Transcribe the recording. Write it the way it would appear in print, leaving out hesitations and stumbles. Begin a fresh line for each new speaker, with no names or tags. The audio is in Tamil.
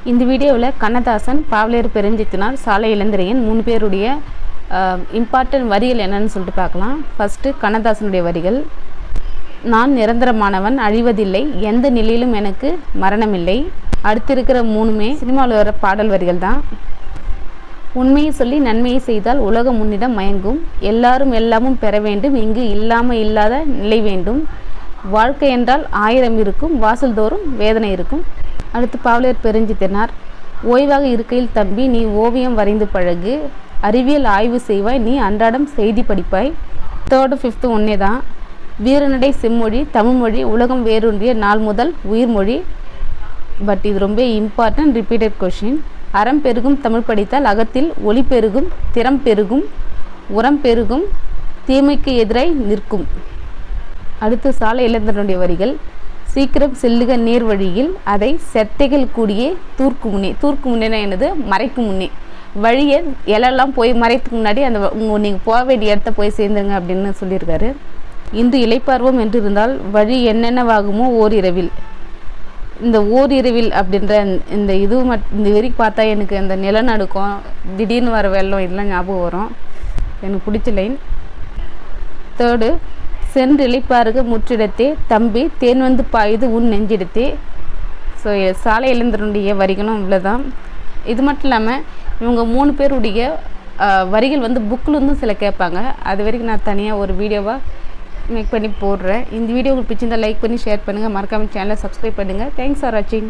இந்த வீடியோவில் கண்ணதாசன், பாவலரேறு பெருஞ்சித்தினார், சாலை இளந்திரையன் 3 பேருடைய இம்பார்ட்டன்ட் வரிகள் என்னன்னு சொல்லிட்டு பார்க்கலாம். ஃபஸ்ட்டு கண்ணதாசனுடைய வரிகள். நான் நிரந்தரமானவன், அழிவதில்லை, எந்த நிலையிலும் எனக்கு மரணமில்லை. அடுத்து இருக்கிற 3மே சினிமாவில் வர பாடல் வரிகள் தான். உண்மையை சொல்லி நன்மையை செய்தால் உலகம் முன்னிடம் மயங்கும், எல்லாரும் எல்லாமும் பெற வேண்டும், இங்கு இல்லாத நிலை வேண்டும், வாழ்க்கை என்றால் 1000 இருக்கும், வாசல் தோறும் வேதனை இருக்கும். அடுத்து பாவலரேறு பெருஞ்சித்தினார். ஓய்வாக இருக்கையில் தம்பி நீ ஓவியம் வரைந்து பழகு, அறிவியல் ஆய்வு செய்வாய், நீ அன்றாடம் செய்தி படிப்பாய். 3rd 5th ஒன்றே தான். வீரநடை செம்மொழி தமிழ்மொழி உலகம் வேரூன்றிய நாள் முதல் உயிர்மொழி. பட் இது ரொம்ப இம்பார்ட்டன்ட் ரிப்பீட்டட் கொஷின். அறம் பெருகும் தமிழ் படித்தால் அகத்தில் ஒளி பெருகும், திறம் பெருகும், உரம் பெருகும், தீமைக்கு எதிராய் நிற்கும். அடுத்து சாலை இளந்திரையனுடைய வரிகள். சீக்கிரம் செல்லுக நேர் வழியில், அதை செத்தைகள் கூடியே தூர்க்கு முன்னே. தூர்க்கு முன்னேனா என்னது? மறைக்கு முன்னே. வழியை எல்லாம் போய் மறைத்துக்கு முன்னாடி அந்த நீங்கள் போக வேண்டிய இடத்த போய் சேர்ந்துருங்க அப்படின்னு சொல்லியிருக்காரு. இன்று இளைப்பார்வம் என்று இருந்தால் வழி என்னென்னவாகுமோ ஓரிரவில். இந்த ஓரிரவில் அப்படின்ற இந்த இந்த வரைக்கும் பார்த்தா எனக்கு அந்த நிலநடுக்கம், திடீர்னு வர வெள்ளம் இதெல்லாம் ஞாபகம் வரும். எனக்கு பிடிச்ச லைன். 3rd சென்று இளைப்பாறுக முற்றிடத்தே தம்பி தேன் வந்து பாயுது உன் நெஞ்சிடத்தே. ஸோ சாலை இளந்திரையனுடைய வரிகளும் இவ்வளோதான். இது மட்டும் இல்லாமல் இவங்க 3 பேருடைய வரிகள் வந்து புக்கிலேருந்தும் சில கேட்பாங்க. அது வரைக்கும் நான் தனியாக ஒரு வீடியோவாக மேக் பண்ணி போடுறேன். இந்த வீடியோ உங்களுக்கு பிடிச்சிருந்தால் லைக் பண்ணி ஷேர் பண்ணுங்கள், மறக்காமல் சேனலை சப்ஸ்கிரைப் பண்ணுங்கள். தேங்க்ஸ் ஃபார் வாட்சிங்.